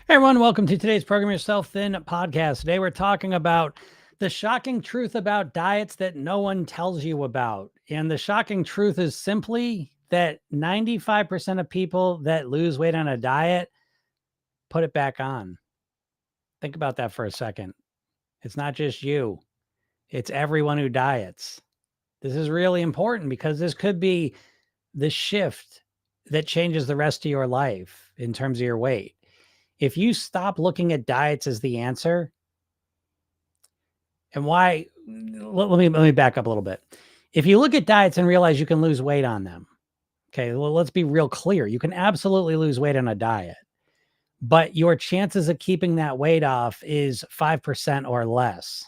Hey everyone, welcome to today's Program Yourself Thin podcast. Today we're talking about the shocking truth about diets that no one tells you about. And the shocking truth is simply that 95% of people that lose weight on a diet put it back on. Think about that for a second. It's not just you, it's everyone who diets. This is really important because this could be the shift that changes the rest of your life in terms of your weight. If you stop looking at diets as the answer, and why, let me back up a little bit. If you look at diets and realize you can lose weight on them, okay, well, let's be real clear. You can absolutely lose weight on a diet, but your chances of keeping that weight off is 5% or less.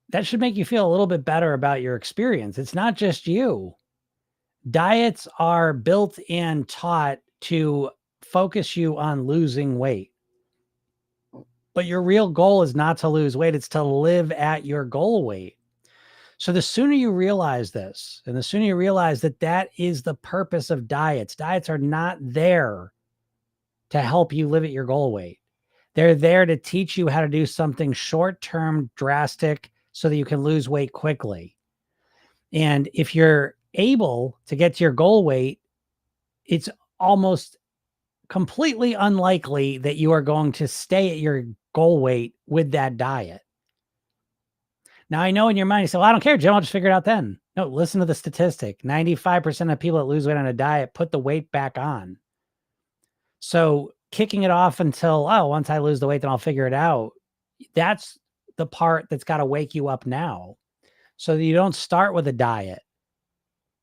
That should make you feel a little bit better about your experience. It's not just you. Diets are built and taught to focus you on losing weight. But your real goal is not to lose weight, it's to live at your goal weight. So the sooner you realize this, and the sooner you realize that that is the purpose of diets, diets are not there to help you live at your goal weight. They're there to teach you how to do something short-term, drastic, so that you can lose weight quickly. And if you're able to get to your goal weight, it's almost completely unlikely that you are going to stay at your goal weight with that diet. Now, I know in your mind, you say, well, I don't care, Jim, I'll just figure it out then. No, listen to the statistic. 95% of people that lose weight on a diet put the weight back on. So kicking it off until, oh, once I lose the weight, then I'll figure it out. That's the part that's got to wake you up now so that you don't start with a diet.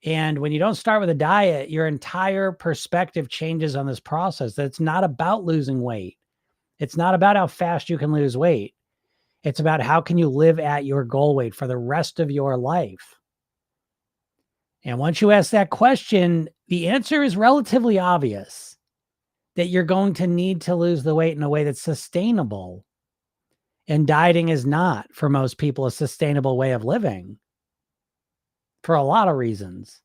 And when you don't start with a diet, your entire perspective changes on this process. That it's not about losing weight. It's not about how fast you can lose weight. It's about how can you live at your goal weight for the rest of your life. And once you ask that question, the answer is relatively obvious, that you're going to need to lose the weight in a way that's sustainable. And dieting is not, for most people, a sustainable way of living for a lot of reasons.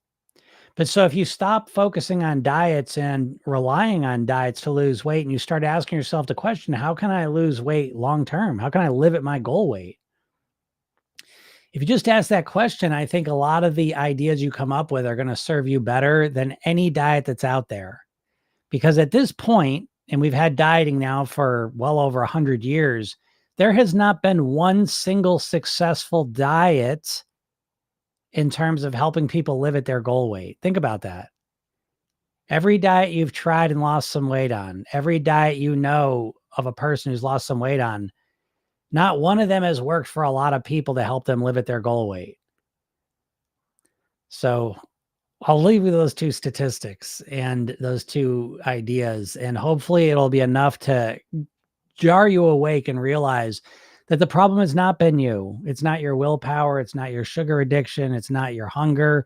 But so if you stop focusing on diets and relying on diets to lose weight, and you start asking yourself the question, how can I lose weight long term? How can I live at my goal weight? If you just ask that question, I think a lot of the ideas you come up with are going to serve you better than any diet that's out there. Because at this point, and we've had dieting now for well over 100 years, there has not been one single successful diet in terms of helping people live at their goal weight. Think about that. Every diet you've tried and lost some weight on, every diet you know of a person who's lost some weight on, not one of them has worked for a lot of people to help them live at their goal weight. So I'll leave you those two statistics and those two ideas, and hopefully it'll be enough to jar you awake and realize that the problem has not been you. It's not your willpower. It's not your sugar addiction. It's not your hunger.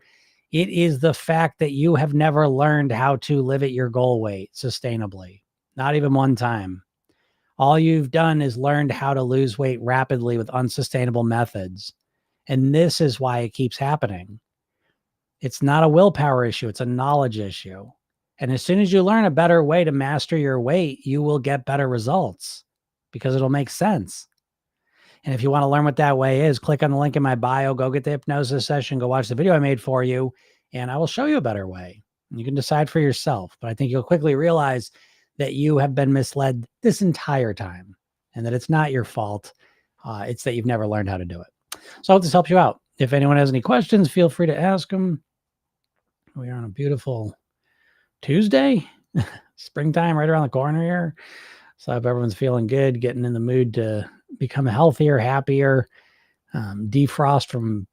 It is the fact that you have never learned how to live at your goal weight sustainably, not even one time. All you've done is learned how to lose weight rapidly with unsustainable methods. And this is why it keeps happening. It's not a willpower issue. It's a knowledge issue. And as soon as you learn a better way to master your weight, you will get better results because it'll make sense. And if you want to learn what that way is, click on the link in my bio, go get the hypnosis session, go watch the video I made for you, and I will show you a better way. You can decide for yourself. But I think you'll quickly realize that you have been misled this entire time and that it's not your fault. It's that you've never learned how to do it. So I hope this helps you out. If anyone has any questions, feel free to ask them. We are on a beautiful Tuesday, springtime right around the corner here. So I hope everyone's feeling good, getting in the mood to become healthier, happier, defrost from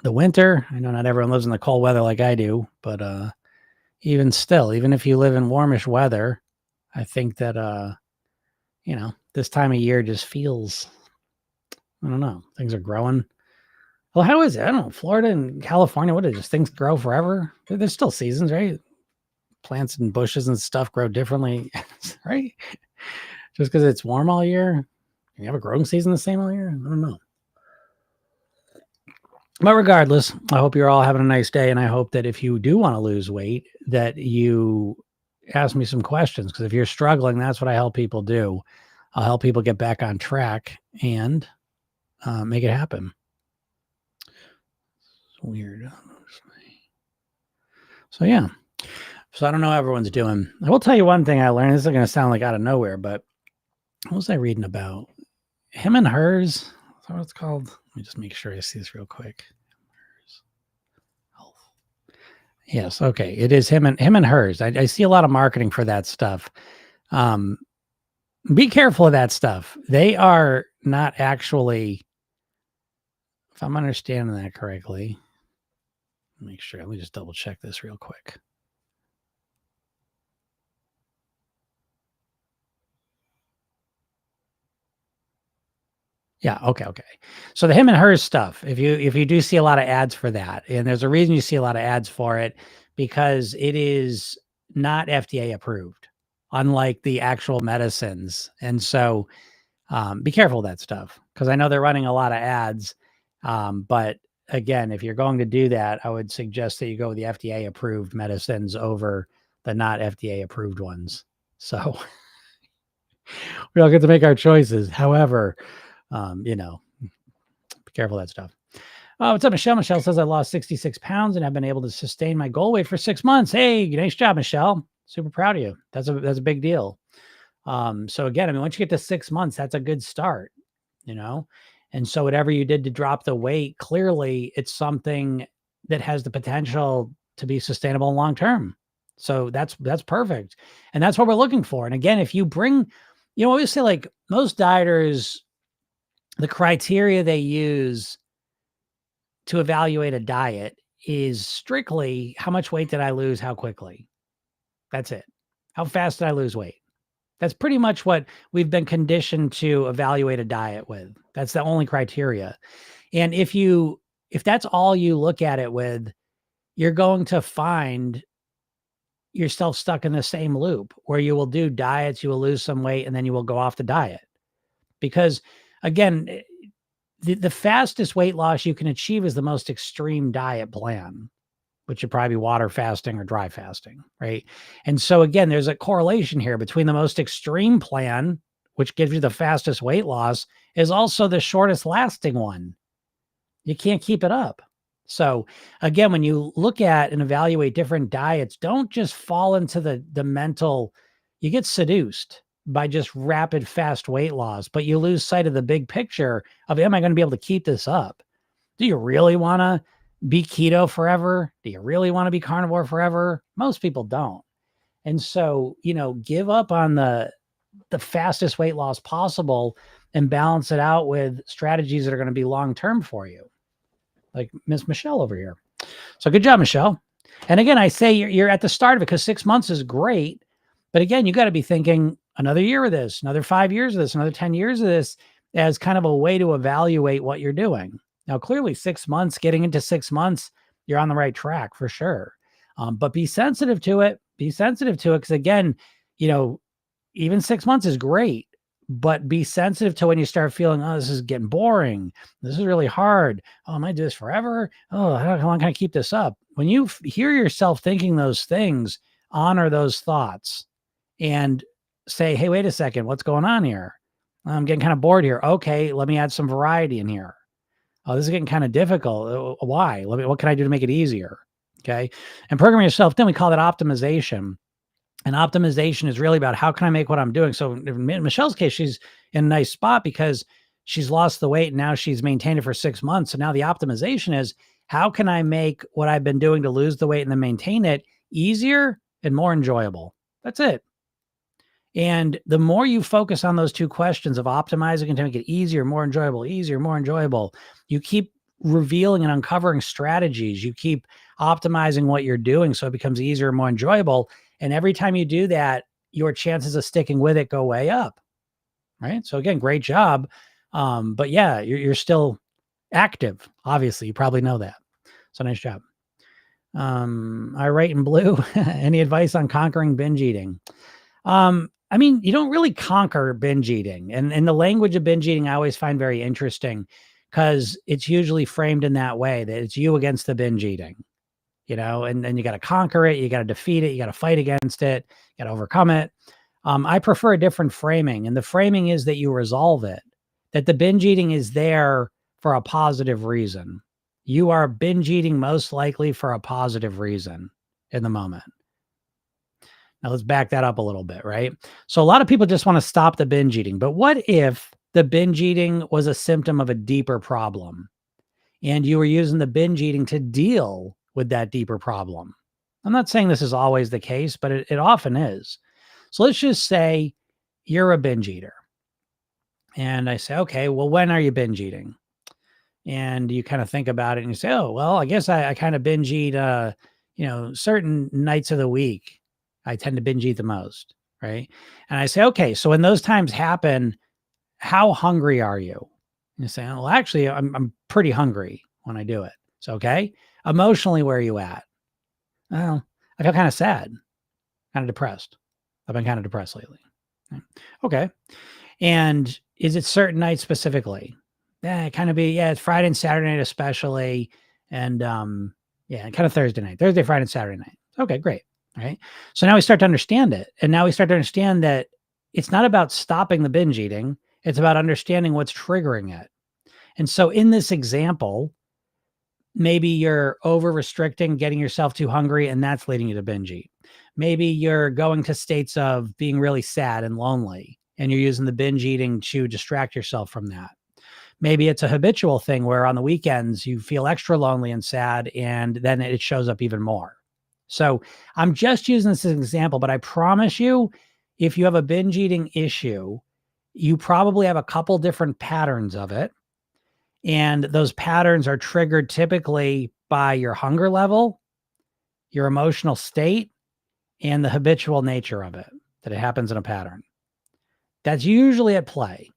the winter. I know not everyone lives in the cold weather like I do, but even still, even if you live in warmish weather, I think that, this time of year just feels, I don't know, things are growing. Well, how is it? I don't know. Florida and California, what is it? Just things grow forever? There's still seasons, right? Plants and bushes and stuff grow differently, right? Just because it's warm all year. You have a growing season the same all year? I don't know. But regardless, I hope you're all having a nice day. And I hope that if you do want to lose weight, that you ask me some questions, because if you're struggling, that's what I help people do. I'll help people get back on track and make it happen. It's weird. So yeah. So I don't know how everyone's doing. I will tell you one thing I learned. This is going to sound like out of nowhere, but what was I reading about? Him and hers. Is that what it's called? Let me just make sure I see this real quick. Yes. Okay. It is him and hers. I see a lot of marketing for that stuff. Be careful of that stuff. They are not actually, if I'm understanding that correctly, make sure. Let me just double check this real quick. Yeah. Okay. So the him and hers stuff, if you do see a lot of ads for that, and there's a reason you see a lot of ads for it, because it is not FDA approved, unlike the actual medicines. And so be careful of that stuff, because I know they're running a lot of ads. But again, if you're going to do that, I would suggest that you go with the FDA approved medicines over the not FDA approved ones. So we all get to make our choices. However, be careful of that stuff. What's up, Michelle? Michelle says I lost 66 pounds and have been able to sustain my goal weight for 6 months. Hey, nice job, Michelle. Super proud of you. That's a big deal. So again, I mean, once you get to 6 months, that's a good start, And so whatever you did to drop the weight, clearly it's something that has the potential to be sustainable long term. So that's perfect. And that's what we're looking for. And again, if you bring, we always say, like, most dieters, the criteria they use to evaluate a diet is strictly how much weight did I lose, how quickly. That's it. How fast did I lose weight? That's pretty much what we've been conditioned to evaluate a diet with. That's the only criteria. And if that's all you look at it with, you're going to find yourself stuck in the same loop where you will do diets, you will lose some weight, and then you will go off the diet. Because again, the fastest weight loss you can achieve is the most extreme diet plan, which would probably be water fasting or dry fasting, right? And so again, there's a correlation here between the most extreme plan, which gives you the fastest weight loss, is also the shortest lasting one. You can't keep it up. So again, when you look at and evaluate different diets, don't just fall into the mental, you get seduced by just rapid, fast weight loss, but you lose sight of the big picture of, am I going to be able to keep this up? Do you really want to be keto forever? Do you really want to be carnivore forever? Most people don't. And so, give up on the fastest weight loss possible and balance it out with strategies that are going to be long-term for you. Like Miss Michelle over here. So good job, Michelle. And again, I say you're at the start of it, because 6 months is great. But again, you got to be thinking another year of this, another 5 years of this, another 10 years of this, as kind of a way to evaluate what you're doing. Now, clearly 6 months, getting into 6 months, you're on the right track for sure. But be sensitive to it. Be sensitive to it. Because again, even 6 months is great, but be sensitive to when you start feeling, oh, this is getting boring. This is really hard. Oh, am I do this forever? Oh, how long can I keep this up? When you hear yourself thinking those things, honor those thoughts and say, hey, wait a second, what's going on here? I'm getting kind of bored here. Okay, let me add some variety in here. Oh, this is getting kind of difficult. Why? What can I do to make it easier? Okay. And program yourself. Then we call that optimization. And optimization is really about, how can I make what I'm doing? So in Michelle's case, she's in a nice spot because she's lost the weight and now she's maintained it for 6 months. So now the optimization is, how can I make what I've been doing to lose the weight and then maintain it easier and more enjoyable? That's it. And the more you focus on those two questions of optimizing and to make it easier, more enjoyable, you keep revealing and uncovering strategies. You keep optimizing what you're doing so it becomes easier and more enjoyable. And every time you do that, your chances of sticking with it go way up. Right. So again, great job. But yeah, you're still active. Obviously, you probably know that. So nice job. I write in blue. Any advice on conquering binge eating? I mean, you don't really conquer binge eating. And the language of binge eating, I always find very interesting, because it's usually framed in that way, that it's you against the binge eating. and then you got to conquer it. You got to defeat it. You got to fight against it. You got to overcome it. I prefer a different framing. And the framing is that you resolve it, that the binge eating is there for a positive reason. You are binge eating most likely for a positive reason in the moment. Now let's back that up a little bit, right? So a lot of people just want to stop the binge eating, but what if the binge eating was a symptom of a deeper problem and you were using the binge eating to deal with that deeper problem? I'm not saying this is always the case, but it often is. So let's just say you're a binge eater. And I say, okay, well, when are you binge eating? And you kind of think about it and you say, oh, well, I guess I kind of binge eat, certain nights of the week. I tend to binge eat the most. Right. And I say, okay, so when those times happen, how hungry are you? And you say, oh, well, actually, I'm pretty hungry when I do it. So, okay. Emotionally, where are you at? Well, I feel kind of sad, kind of depressed. I've been kind of depressed lately. Okay. And is it certain nights specifically? Yeah, it's Friday and Saturday night especially. And kind of Thursday night, Thursday, Friday, and Saturday night. Okay, great. Right. So now we start to understand it. And now we start to understand that it's not about stopping the binge eating. It's about understanding what's triggering it. And so in this example, maybe you're over restricting, getting yourself too hungry, and that's leading you to binge eat. Maybe you're going to states of being really sad and lonely, and you're using the binge eating to distract yourself from that. Maybe it's a habitual thing where on the weekends you feel extra lonely and sad, and then it shows up even more. So I'm just using this as an example, but I promise you, if you have a binge eating issue, you probably have a couple different patterns of it. And those patterns are triggered typically by your hunger level, your emotional state, and the habitual nature of it, that it happens in a pattern. That's usually at play.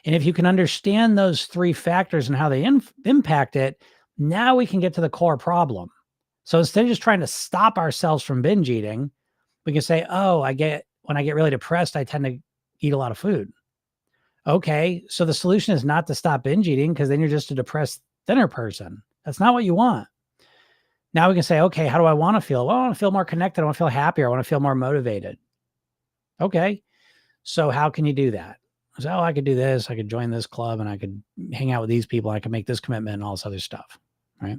And if you can understand those three factors and how they impact it, now we can get to the core problem. So instead of just trying to stop ourselves from binge eating, we can say, oh, when I get really depressed, I tend to eat a lot of food. Okay, so the solution is not to stop binge eating, because then you're just a depressed, thinner person. That's not what you want. Now we can say, okay, how do I want to feel? Well, I want to feel more connected. I want to feel happier. I want to feel more motivated. Okay, so how can you do that? I say, oh, I could do this. I could join this club and I could hang out with these people. I could make this commitment and all this other stuff, right?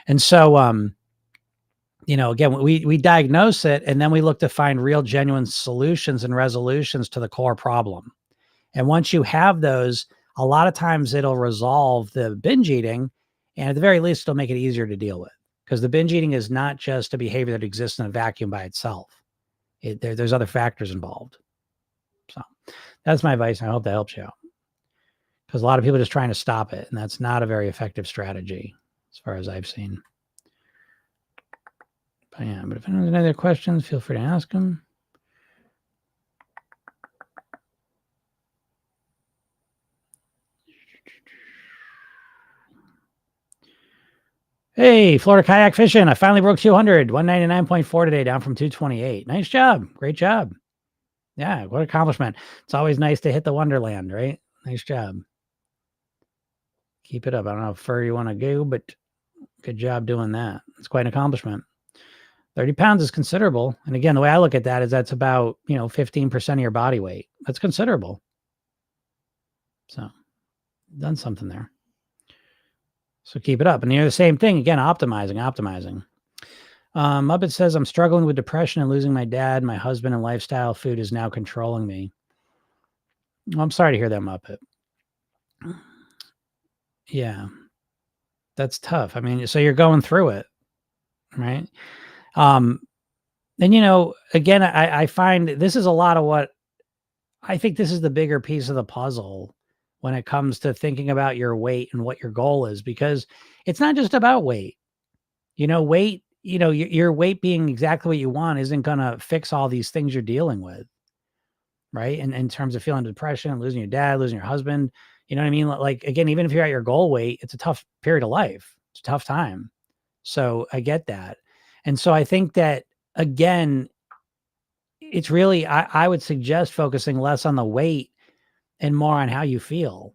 And so, again, we diagnose it, and then we look to find real, genuine solutions and resolutions to the core problem. And once you have those, a lot of times it'll resolve the binge eating, and at the very least, it'll make it easier to deal with, because the binge eating is not just a behavior that exists in a vacuum by itself. There's other factors involved. So that's my advice. And I hope that helps you out, because a lot of people are just trying to stop it, and that's not a very effective strategy as far as I've seen. But if anyone has any other questions, feel free to ask them. Hey, Florida kayak fishing. I finally broke 200, 199.4 today, down from 228. Nice job. Great job. Yeah, what accomplishment. It's always nice to hit the wonderland, right? Nice job. Keep it up. I don't know how far you want to go, but good job doing that. It's quite an accomplishment. 30 pounds is considerable. And again, the way I look at that is that's about, 15% of your body weight. That's considerable. So done something there. So keep it up. And the same thing, again, optimizing. Muppet says, I'm struggling with depression and losing my dad. My husband and lifestyle food is now controlling me. Well, I'm sorry to hear that, Muppet. Yeah, that's tough. I mean, so you're going through it, right? And, again, I find this is a lot of what I think this is the bigger piece of the puzzle when it comes to thinking about your weight and what your goal is, because it's not just about weight. Weight, your weight being exactly what you want isn't going to fix all these things you're dealing with, right? And in terms of feeling depression, losing your dad, losing your husband, you know what I mean? Like, again, even if you're at your goal weight, it's a tough period of life. It's a tough time. So I get that. And so I think that, again, it's really, I would suggest focusing less on the weight and more on how you feel.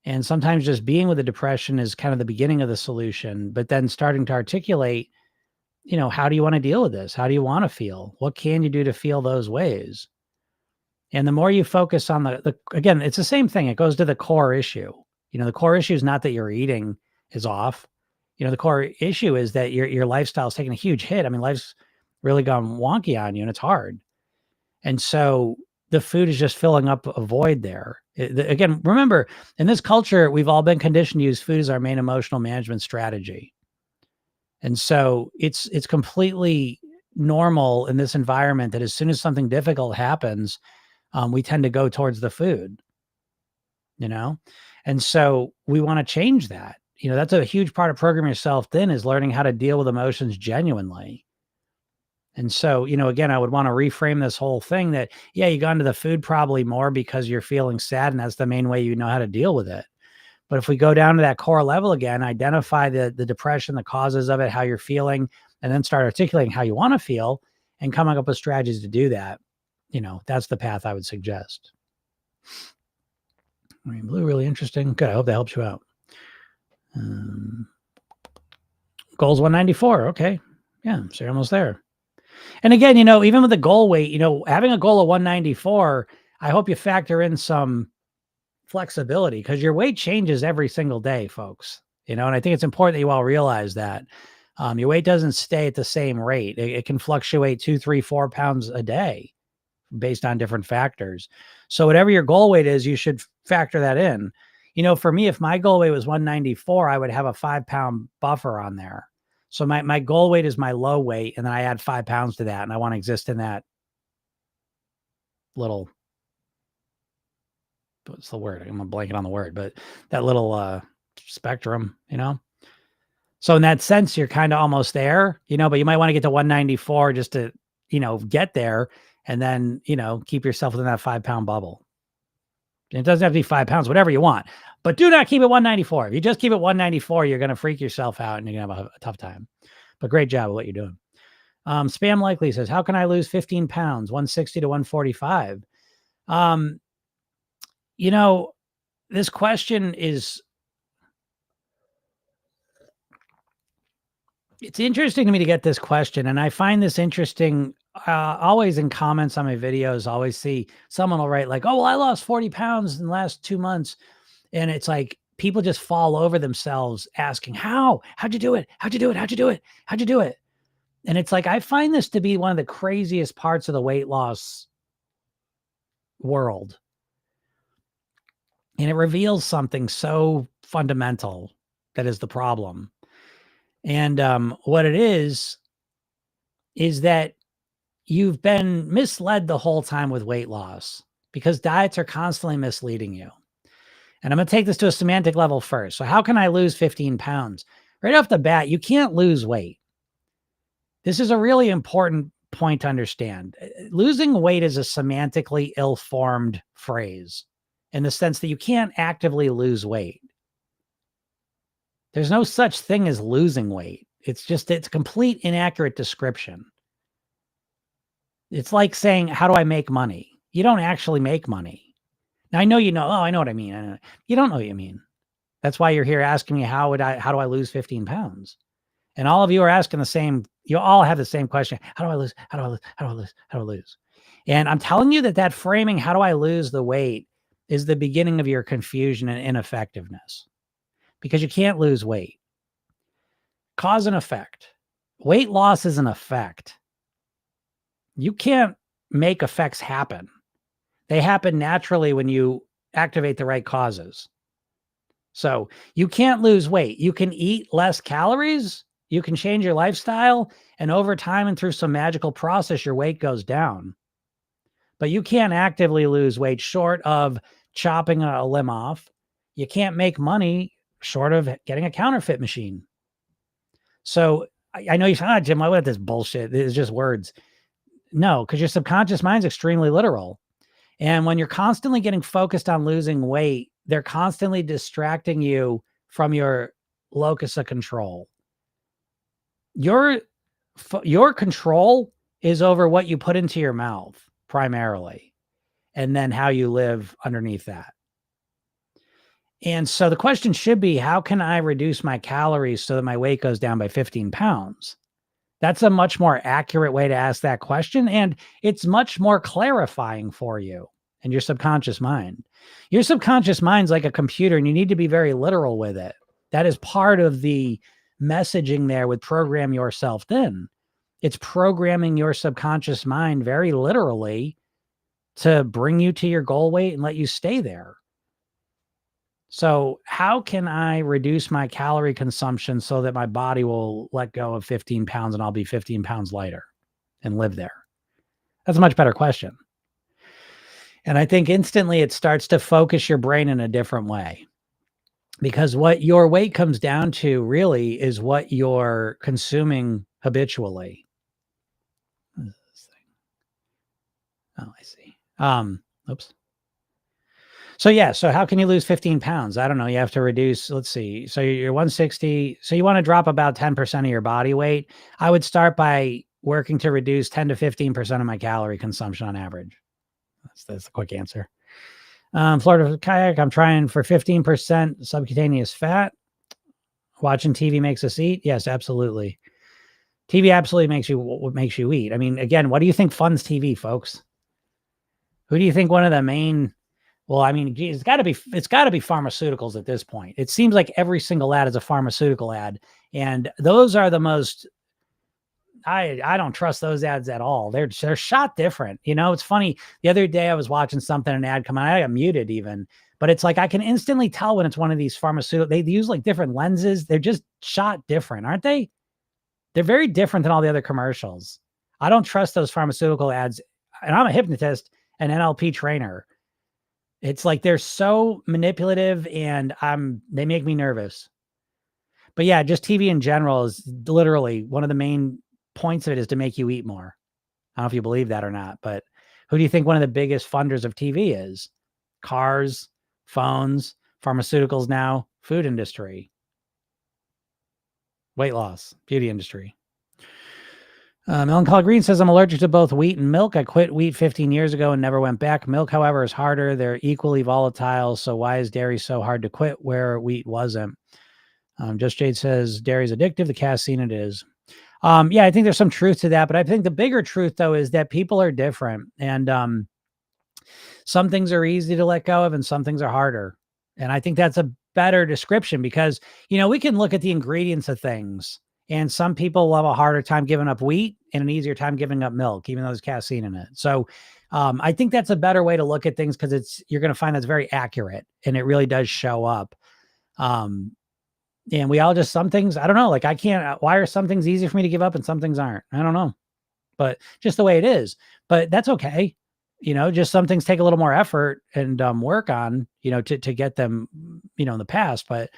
And sometimes just being with the depression is kind of the beginning of the solution, but then starting to articulate how do you want to deal with this? How do you want to feel? What can you do to feel those ways? And the more you focus on again, it's the same thing. It goes to the core issue. The core issue is not that your eating is off. The core issue is that your lifestyle is taking a huge hit. I mean, life's really gone wonky on you and it's hard. And so the food is just filling up a void there. Again, remember, in this culture, we've all been conditioned to use food as our main emotional management strategy. And so it's completely normal in this environment that as soon as something difficult happens, we tend to go towards the food, and so we want to change that. That's a huge part of programming yourself thin, is learning how to deal with emotions genuinely. And so, again, I would want to reframe this whole thing that, yeah, you got into the food probably more because you're feeling sad and that's the main way you know how to deal with it. But if we go down to that core level again, identify the depression, the causes of it, how you're feeling, and then start articulating how you want to feel and coming up with strategies to do that, that's the path I would suggest. Green blue, really interesting. Good. I hope that helps you out. Goal's 194. Okay. Yeah. So you're almost there. And again, even with the goal weight, having a goal of 194, I hope you factor in some flexibility because your weight changes every single day, folks. And I think it's important that you all realize that your weight doesn't stay at the same rate. It can fluctuate 2, 3, 4 pounds a day based on different factors. So whatever your goal weight is, you should factor that in. For me, if my goal weight was 194, I would have a 5-pound buffer on there. So my goal weight is my low weight, and then I add 5 pounds to that, and I want to exist in that little, what's the word? I'm blanking on the word, but that little spectrum, So in that sense, you're kind of almost there, but you might want to get to 194 just to, get there, and then, keep yourself within that 5-pound bubble. It doesn't have to be 5 pounds, whatever you want, but do not keep it 194. If you just keep it 194, you're going to freak yourself out and you're going to have a tough time. But great job with what you're doing. Spam Likely says, how can I lose 15 pounds, 160 to 145? This question is, it's interesting to me to get this question. And I find this interesting. Always in comments on my videos, always see someone will write like, oh, well, I lost 40 pounds in the last 2 months. And it's like, people just fall over themselves asking, how'd you do it? How'd you do it? How'd you do it? How'd you do it? And it's like, I find this to be one of the craziest parts of the weight loss world. And it reveals something so fundamental that is the problem. And what it is that you've been misled the whole time with weight loss because diets are constantly misleading you. And I'm going to take this to a semantic level first. So how can I lose 15 pounds? Right off the bat, you can't lose weight. This is a really important point to understand. Losing weight is a semantically ill-formed phrase in the sense that you can't actively lose weight. There's no such thing as losing weight. It's a complete inaccurate description. It's like saying, how do I make money? You don't actually make money. Now I know, I know what I mean. You don't know what you mean. That's why you're here asking me, how do I lose 15 pounds? And all of you are asking you all have the same question. How do I lose? How do I lose? How do I lose? How do I lose? And I'm telling you that framing, how do I lose the weight, is the beginning of your confusion and ineffectiveness, because you can't lose weight. Cause and effect. Weight loss is an effect. You can't make effects happen. They happen naturally when you activate the right causes. So you can't lose weight. You can eat less calories. You can change your lifestyle. And over time and through some magical process, your weight goes down. But you can't actively lose weight short of chopping a limb off. You can't make money short of getting a counterfeit machine. So I know you say, Jim, I want this bullshit. It's just words. No, because your subconscious mind's extremely literal. And when you're constantly getting focused on losing weight, they're constantly distracting you from your locus of control. Your control is over what you put into your mouth primarily, and then how you live underneath that. And so the question should be, how can I reduce my calories so that my weight goes down by 15 pounds? That's a much more accurate way to ask that question. And it's much more clarifying for you and your subconscious mind. Your subconscious mind's like a computer, and you need to be very literal with it. That is part of the messaging there with program yourself then. It's programming your subconscious mind very literally to bring you to your goal weight and let you stay there. So, how can I reduce my calorie consumption so that my body will let go of 15 pounds and I'll be 15 pounds lighter and live there? That's a much better question. And I think instantly it starts to focus your brain in a different way, because what your weight comes down to really is what you're consuming habitually. What is this thing? Oh, I see. Oops. So yeah, so how can you lose 15 pounds? I don't know. You have to reduce, let's see. So you're 160. So you want to drop about 10% of your body weight. I would start by working to reduce 10 to 15% of my calorie consumption on average. That's a quick answer. Florida kayak, I'm trying for 15% subcutaneous fat. Watching TV makes us eat. Yes, absolutely. TV absolutely makes you eat. I mean, again, what do you think funds TV, folks? Who do you think one of the main? Well, I mean, geez, it's got to be pharmaceuticals at this point. It seems like every single ad is a pharmaceutical ad, and those are the most. I don't trust those ads at all. They're shot different. You know, it's funny. The other day I was watching something, an ad come on. I got muted even, but it's like I can instantly tell when it's one of these pharmaceutical. They use like different lenses. They're just shot different, aren't they? They're very different than all the other commercials. I don't trust those pharmaceutical ads, and I'm a hypnotist, an NLP trainer. It's like they're so manipulative, and they make me nervous. But yeah, just TV in general is literally one of the main points of it is to make you eat more. I don't know if you believe that or not, but who do you think one of the biggest funders of TV is? Cars, phones, pharmaceuticals now, food industry, weight loss, beauty industry. Melancholy Green says, I'm allergic to both wheat and milk. I quit wheat 15 years ago and never went back. Milk, however, is harder. They're equally volatile. So why is dairy so hard to quit where wheat wasn't? Just Jade says, dairy's addictive. The casein it is. Yeah, I think there's some truth to that. But I think the bigger truth, though, is that people are different. And some things are easy to let go of and some things are harder. And I think that's a better description because, we can look at the ingredients of things. And some people will have a harder time giving up wheat and an easier time giving up milk, even though there's casein in it. So I think that's a better way to look at things because you're going to find that's very accurate and it really does show up. And we all just, some things, I don't know, like why are some things easy for me to give up and some things aren't? I don't know, but just the way it is, but that's okay. Just some things take a little more effort and work on, to get them, in the past, but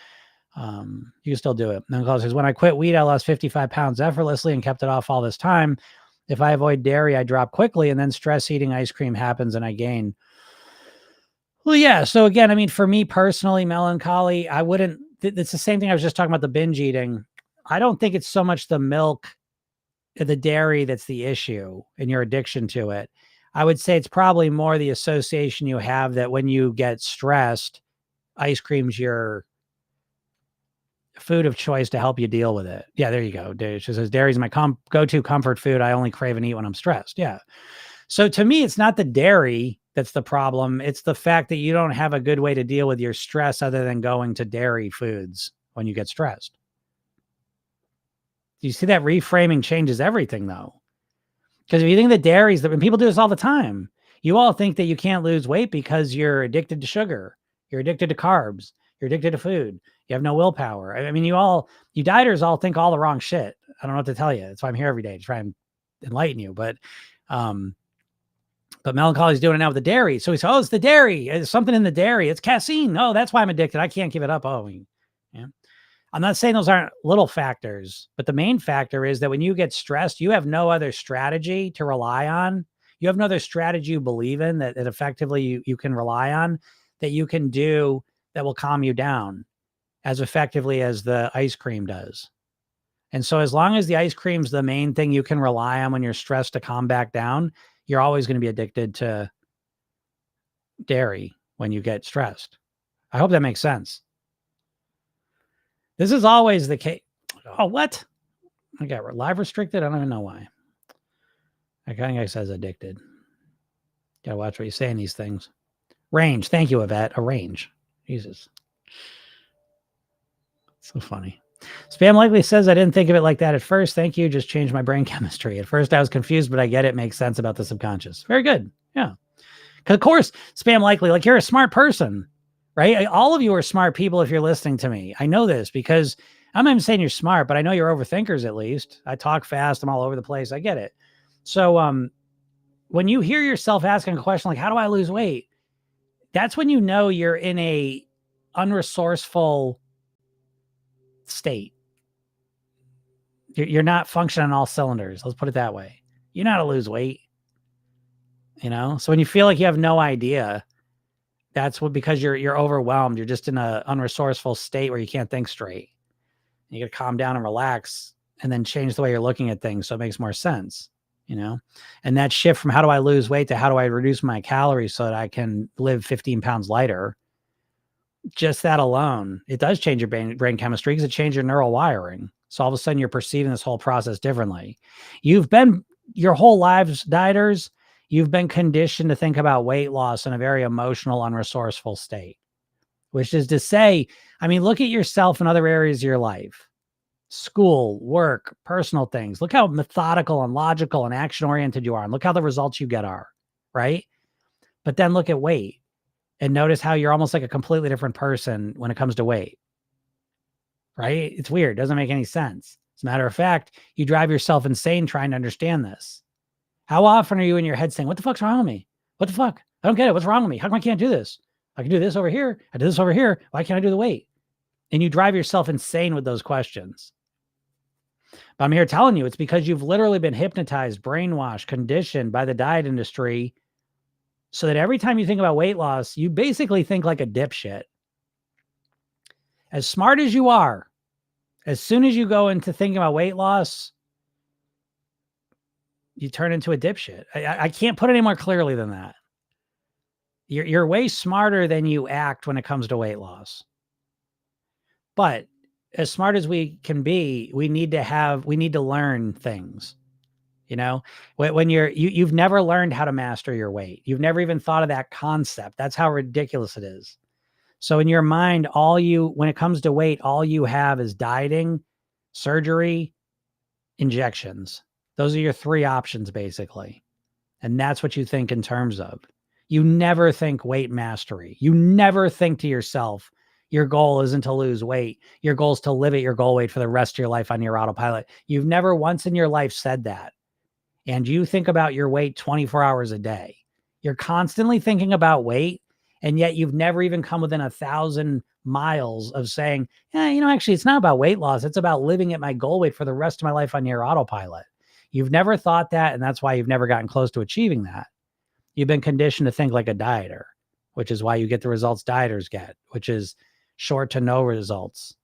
you can still do it. And says, when I quit wheat, I lost 55 pounds effortlessly and kept it off all this time. If I avoid dairy, I drop quickly and then stress eating ice cream happens and I gain. Well, yeah. So again, I mean, for me personally, melancholy, I wouldn't, it's the same thing I was just talking about the binge eating. I don't think it's so much the milk, the dairy that's the issue and your addiction to it. I would say it's probably more the association you have that when you get stressed, ice cream's your food of choice to help you deal with it. Yeah, there you go. She says, dairy's my go-to comfort food. I only crave and eat when I'm stressed. Yeah. So to me, it's not the dairy that's the problem. It's the fact that you don't have a good way to deal with your stress other than going to dairy foods when you get stressed. You see that reframing changes everything though. Because if you think that dairies, when people do this all the time, you all think that you can't lose weight because you're addicted to sugar, you're addicted to carbs, you're addicted to food, you have no willpower. I mean, you dieters all think all the wrong shit. I don't know what to tell you. That's why I'm here every day to try and enlighten you. But Melancholy's doing it now with the dairy. So he says, oh, it's the dairy. There's something in the dairy. It's casein. Oh, that's why I'm addicted. I can't give it up. Oh, yeah. I'm not saying those aren't little factors, but the main factor is that when you get stressed, you have no other strategy to rely on. You have no other strategy you believe in that effectively you can rely on, that you can do that will calm you down as effectively as the ice cream does. And so as long as the ice cream's the main thing you can rely on when you're stressed to calm back down, you're always going to be addicted to dairy when you get stressed. I hope that makes sense. This is always the case. Oh, what? I got live restricted. I don't even know why. I think I says addicted. Gotta watch what you say in these things. Range. Thank you, Yvette. A range. Jesus. So funny. Spam likely says I didn't think of it like that at first. Thank you. Just changed my brain chemistry. At first I was confused, but I get it. Makes sense about the subconscious. Very good. Yeah. Because of course, spam likely, like you're a smart person, right? All of you are smart people if you're listening to me. I know this because I'm not even saying you're smart, but I know you're overthinkers at least. I talk fast. I'm all over the place. I get it. So when you hear yourself asking a question like, how do I lose weight? That's when you know you're in a unresourceful state. You're not functioning on all cylinders. Let's put it that way. You know how to lose weight, So when you feel like you have no idea, that's because you're overwhelmed. You're just in a unresourceful state where you can't think straight. You got to calm down and relax and then change the way you're looking at things so it makes more sense, And that shift from how do I lose weight to how do I reduce my calories so that I can live 15 pounds lighter, just that alone, it does change your brain chemistry because it changes your neural wiring. So all of a sudden you're perceiving this whole process differently. You've been your whole lives, dieters, you've been conditioned to think about weight loss in a very emotional, unresourceful state, which is to say, look at yourself in other areas of your life, school, work, personal things. Look how methodical and logical and action-oriented you are. And look how the results you get are, right? But then look at weight. And notice how you're almost like a completely different person when it comes to weight, right? It's weird. It doesn't make any sense. As a matter of fact, you drive yourself insane trying to understand this. How often are you in your head saying, what the fuck's wrong with me? What the fuck? I don't get it. What's wrong with me? How come I can't do this? I can do this over here. I do this over here. Why can't I do the weight? And you drive yourself insane with those questions. But I'm here telling you, it's because you've literally been hypnotized, brainwashed, conditioned by the diet industry so that every time you think about weight loss, you basically think like a dipshit. As smart as you are, as soon as you go into thinking about weight loss, you turn into a dipshit. I can't put it any more clearly than that. You're way smarter than you act when it comes to weight loss. But as smart as we can be, we need to learn things. When you've never learned how to master your weight. You've never even thought of that concept. That's how ridiculous it is. So in your mind, when it comes to weight, all you have is dieting, surgery, injections. Those are your three options, basically. And that's what you think in terms of. You never think weight mastery. You never think to yourself, your goal isn't to lose weight. Your goal is to live at your goal weight for the rest of your life on your autopilot. You've never once in your life said that. And you think about your weight 24 hours a day. You're constantly thinking about weight. And yet you've never even come within 1,000 miles of saying, actually, it's not about weight loss. It's about living at my goal weight for the rest of my life on your autopilot. You've never thought that. And that's why you've never gotten close to achieving that. You've been conditioned to think like a dieter, which is why you get the results dieters get, which is short term to no results.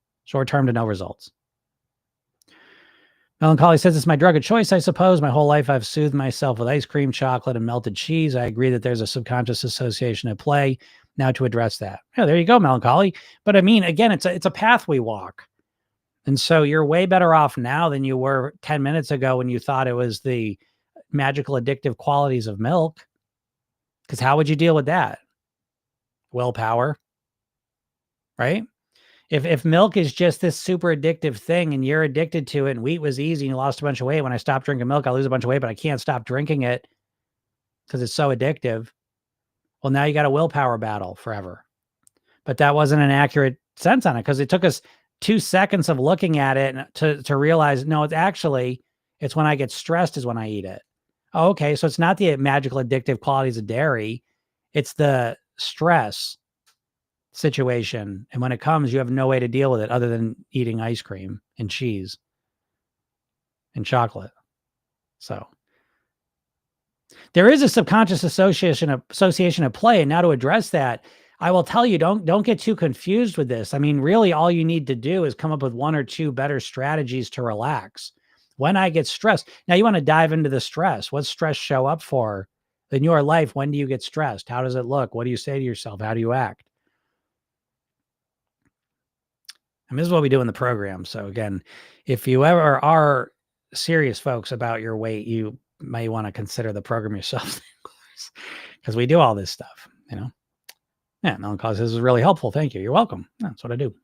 Melancholy says it's my drug of choice, I suppose. My whole life I've soothed myself with ice cream, chocolate, and melted cheese. I agree that there's a subconscious association at play. Now to address that. Yeah, there you go, Melancholy. But again, it's a path we walk. And so you're way better off now than you were 10 minutes ago when you thought it was the magical addictive qualities of milk. Because how would you deal with that? Willpower, right? If milk is just this super addictive thing and you're addicted to it and wheat was easy and you lost a bunch of weight, when I stop drinking milk, I lose a bunch of weight, but I can't stop drinking it because it's so addictive. Well, now you got a willpower battle forever. But that wasn't an accurate sense on it because it took us 2 seconds of looking at it to realize, no, it's when I get stressed is when I eat it. Oh, okay. So it's not the magical addictive qualities of dairy. It's the stress situation. And when it comes, you have no way to deal with it other than eating ice cream and cheese and chocolate. So there is a subconscious association at play. And now to address that, I will tell you, don't get too confused with this. Really all you need to do is come up with 1 or 2 better strategies to relax. When I get stressed, now you want to dive into the stress. What stress show up for in your life? When do you get stressed? How does it look? What do you say to yourself? How do you act? This is what we do in the program. So again, if you ever are serious folks about your weight, you may want to consider the Program Yourself course, because we do all this stuff, you know. Yeah, no cause this is really helpful. Thank you. You're welcome. That's what I do.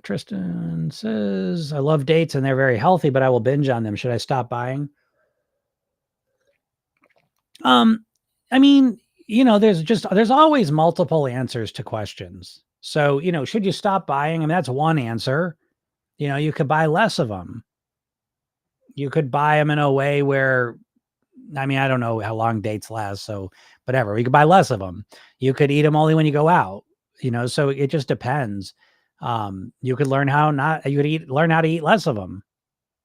Tristan says, I love dates and they're very healthy, but I will binge on them. Should I stop buying? I mean, there's always multiple answers to questions. So, should you stop buying? I mean, that's one answer. You could buy less of them. You could buy them in a way where, I mean, I don't know how long dates last, so whatever. You could buy less of them. You could eat them only when you go out, so it just depends. You could learn how to eat less of them.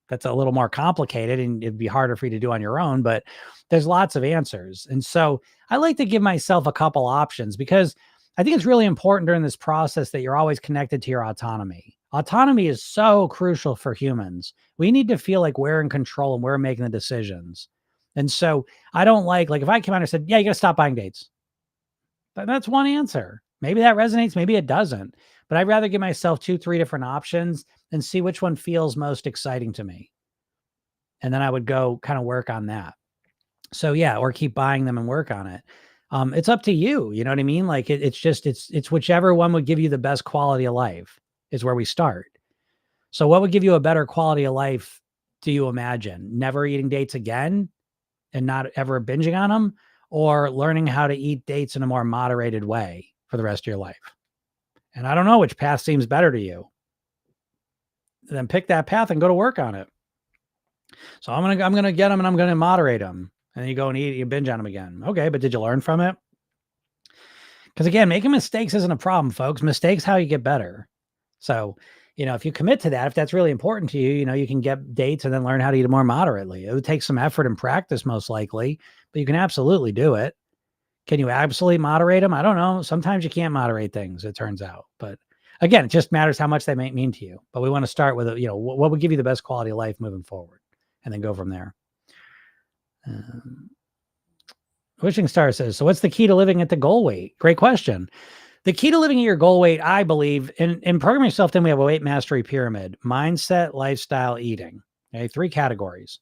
That's a little more complicated and it'd be harder for you to do on your own, but there's lots of answers. And so I like to give myself a couple options because I think it's really important during this process that you're always connected to your autonomy. Autonomy is so crucial for humans. We need to feel like we're in control and we're making the decisions. And so I don't like if I came out and said, yeah, you got to stop buying dates. But that's one answer. Maybe that resonates, maybe it doesn't. But I'd rather give myself 2-3 different options and see which one feels most exciting to me. And then I would go kind of work on that. So yeah, or keep buying them and work on it. It's up to you. You know what I mean? Like it's whichever one would give you the best quality of life is where we start. So what would give you a better quality of life? Do you imagine never eating dates again and not ever binging on them, or learning how to eat dates in a more moderated way for the rest of your life? And I don't know which path seems better to you. Then pick that path and go to work on it. So I'm gonna get them and I'm gonna moderate them. And then you go and you binge on them again. Okay, but did you learn from it? Because again, making mistakes isn't a problem, folks. Mistakes how you get better. So, if you commit to that, if that's really important to you, you can get dates and then learn how to eat it more moderately. It would take some effort and practice, most likely, but you can absolutely do it. Can you absolutely moderate them? I don't know. Sometimes you can't moderate things, it turns out. But again, it just matters how much they might mean to you. But we want to start with, what would give you the best quality of life moving forward, and then go from there. Wishing Star says, so what's the key to living at the goal weight? Great question. The key to living at your goal weight, I believe, in Program Yourself, then we have a weight mastery pyramid: mindset, lifestyle, eating. Okay, 3 categories.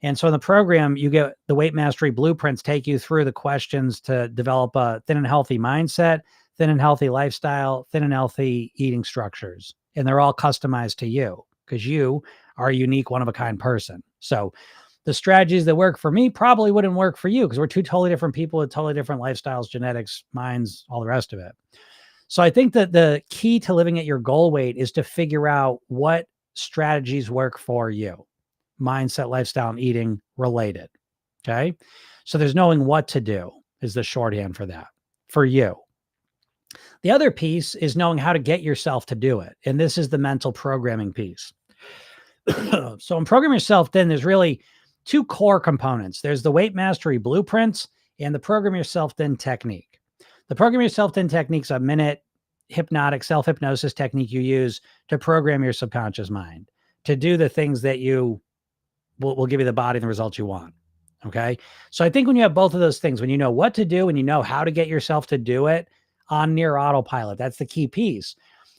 And so in the program, you get the weight mastery blueprints, take you through the questions to develop a thin and healthy mindset, thin and healthy lifestyle, thin and healthy eating structures. And they're all customized to you because you are a unique, one-of-a-kind person. So the strategies that work for me probably wouldn't work for you because we're 2 totally different people with totally different lifestyles, genetics, minds, all the rest of it. So I think that the key to living at your goal weight is to figure out what strategies work for you. Mindset, lifestyle, and eating related. Okay. So there's knowing what to do is the shorthand for that for you. The other piece is knowing how to get yourself to do it. And this is the mental programming piece. So in Program Yourself, then there's really 2 core components. There's the weight mastery blueprints and the Program Yourself Then technique. The Program Yourself Then technique is a minute hypnotic self-hypnosis technique you use to program your subconscious mind to do the things that you will give you the body and the results you want. Okay. So I think when you have both of those things, when you know what to do and you know how to get yourself to do it on near autopilot, that's the key piece.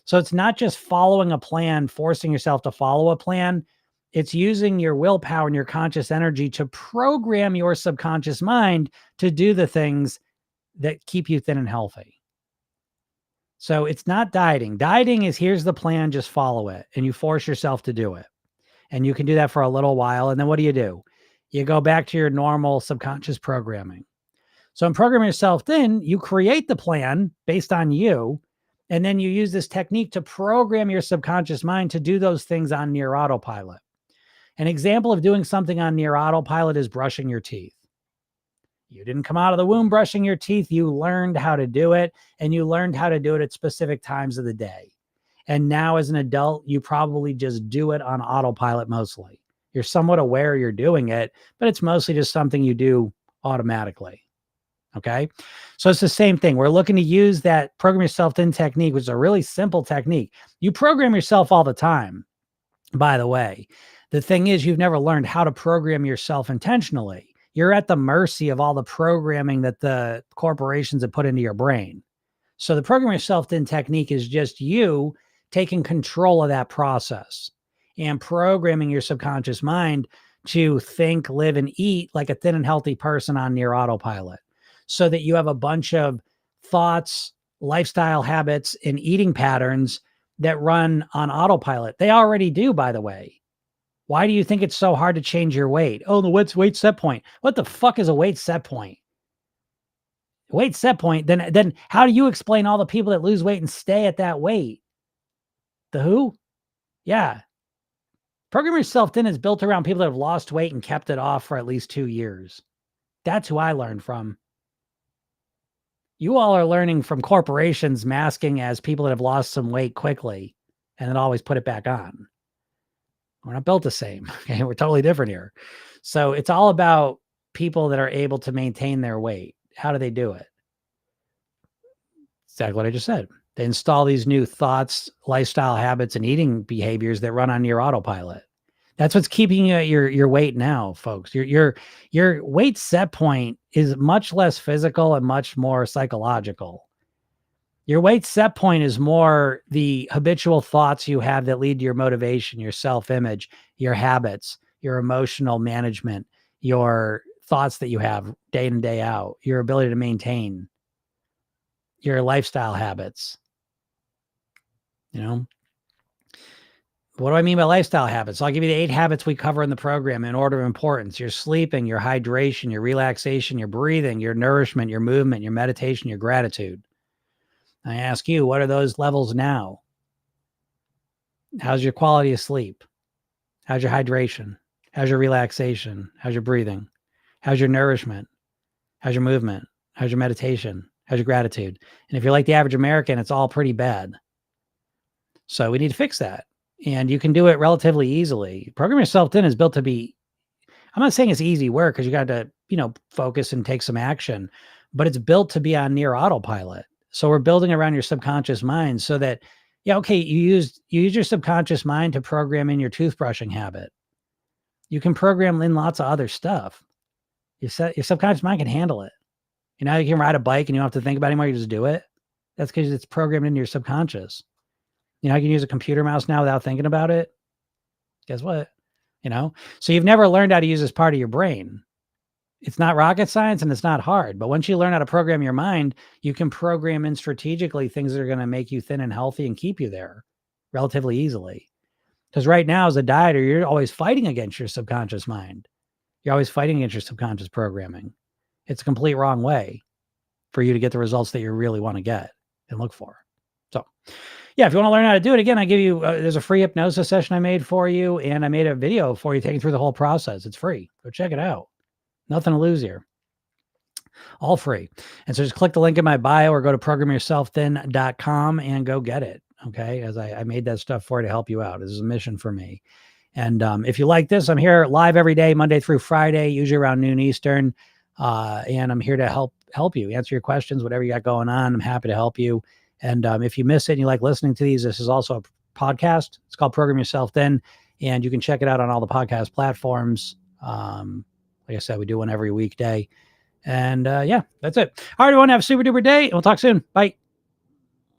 So it's not just following a plan, forcing yourself to follow a plan. It's using your willpower and your conscious energy to program your subconscious mind to do the things that keep you thin and healthy. So it's not dieting. Dieting is, here's the plan, just follow it. And you force yourself to do it. And you can do that for a little while. And then what do? You go back to your normal subconscious programming. So in Program Yourself Then, you create the plan based on you. And then you use this technique to program your subconscious mind to do those things on near autopilot. An example of doing something on near autopilot is brushing your teeth. You didn't come out of the womb brushing your teeth. You learned how to do it, and you learned how to do it at specific times of the day. And now as an adult, you probably just do it on autopilot mostly. You're somewhat aware you're doing it, but it's mostly just something you do automatically. Okay. So it's the same thing. We're looking to use that Program Yourself Then technique, which is a really simple technique. You program yourself all the time, by the way. The thing is, you've never learned how to program yourself intentionally. You're at the mercy of all the programming that the corporations have put into your brain. So the Program Yourself Then technique is just you taking control of that process. and programming your subconscious mind to think, live, and eat like a thin and healthy person on near autopilot, so that you have a bunch of thoughts, lifestyle habits, and eating patterns that run on autopilot. They already do, by the way. Why do you think it's so hard to change your weight? Oh, the weight set point. What the fuck is a weight set point? Weight set point. Then how do you explain all the people that lose weight and stay at that weight? The who? Yeah. Program Yourself Thin is built around people that have lost weight and kept it off for at least 2 years. That's who I learned from. You all are learning from corporations masking as people that have lost some weight quickly and then always put it back on. We're not built the same. Okay. We're totally different here. So it's all about people that are able to maintain their weight. How do they do it? Exactly what I just said. They install these new thoughts, lifestyle habits, and eating behaviors that run on your autopilot. That's what's keeping you at your weight now, folks. Your weight set point is much less physical and much more psychological. Your weight set point is more the habitual thoughts you have that lead to your motivation, your self-image, your habits, your emotional management, your thoughts that you have day in and day out, your ability to maintain your lifestyle habits. You know, what do I mean by lifestyle habits? So I'll give you the 8 habits we cover in the program in order of importance: your sleeping, your hydration, your relaxation, your breathing, your nourishment, your movement, your meditation, your gratitude. I ask you, what are those levels now? How's your quality of sleep? How's your hydration? How's your relaxation? How's your breathing? How's your nourishment? How's your movement? How's your meditation? How's your gratitude? And if you're like the average American, it's all pretty bad. So we need to fix that. And you can do it relatively easily. Program Yourself Thin is built to be, I'm not saying it's easy work because you got to, focus and take some action, but it's built to be on near autopilot. So we're building around your subconscious mind so that, you use your subconscious mind to program in your toothbrushing habit. You can program in lots of other stuff. Your subconscious mind can handle it. You can ride a bike and you don't have to think about it anymore. You just do it. That's because it's programmed into your subconscious. You can use a computer mouse now without thinking about it. Guess what? So you've never learned how to use this part of your brain. It's not rocket science and it's not hard. But once you learn how to program your mind, you can program in strategically things that are going to make you thin and healthy and keep you there relatively easily. Because right now, as a dieter, you're always fighting against your subconscious mind. You're always fighting against your subconscious programming. It's a complete wrong way for you to get the results that you really want to get and look for. So, yeah, if you want to learn how to do it, again, I give you, there's a free hypnosis session I made for you, and I made a video for you taking through the whole process. It's free. Go check it out. Nothing to lose here. All free. And so just click the link in my bio or go to programyourselfthin.com and go get it. Okay. As I made that stuff for you to help you out. This is a mission for me. And if you like this, I'm here live every day, Monday through Friday, usually around noon Eastern. And I'm here to help you answer your questions, whatever you got going on. I'm happy to help you. And if you miss it and you like listening to these, this is also a podcast. It's called Program Yourself Thin, and you can check it out on all the podcast platforms. Like I said, we do one every weekday. And yeah, that's it. All right, everyone, have a super duper day, and we'll talk soon. Bye.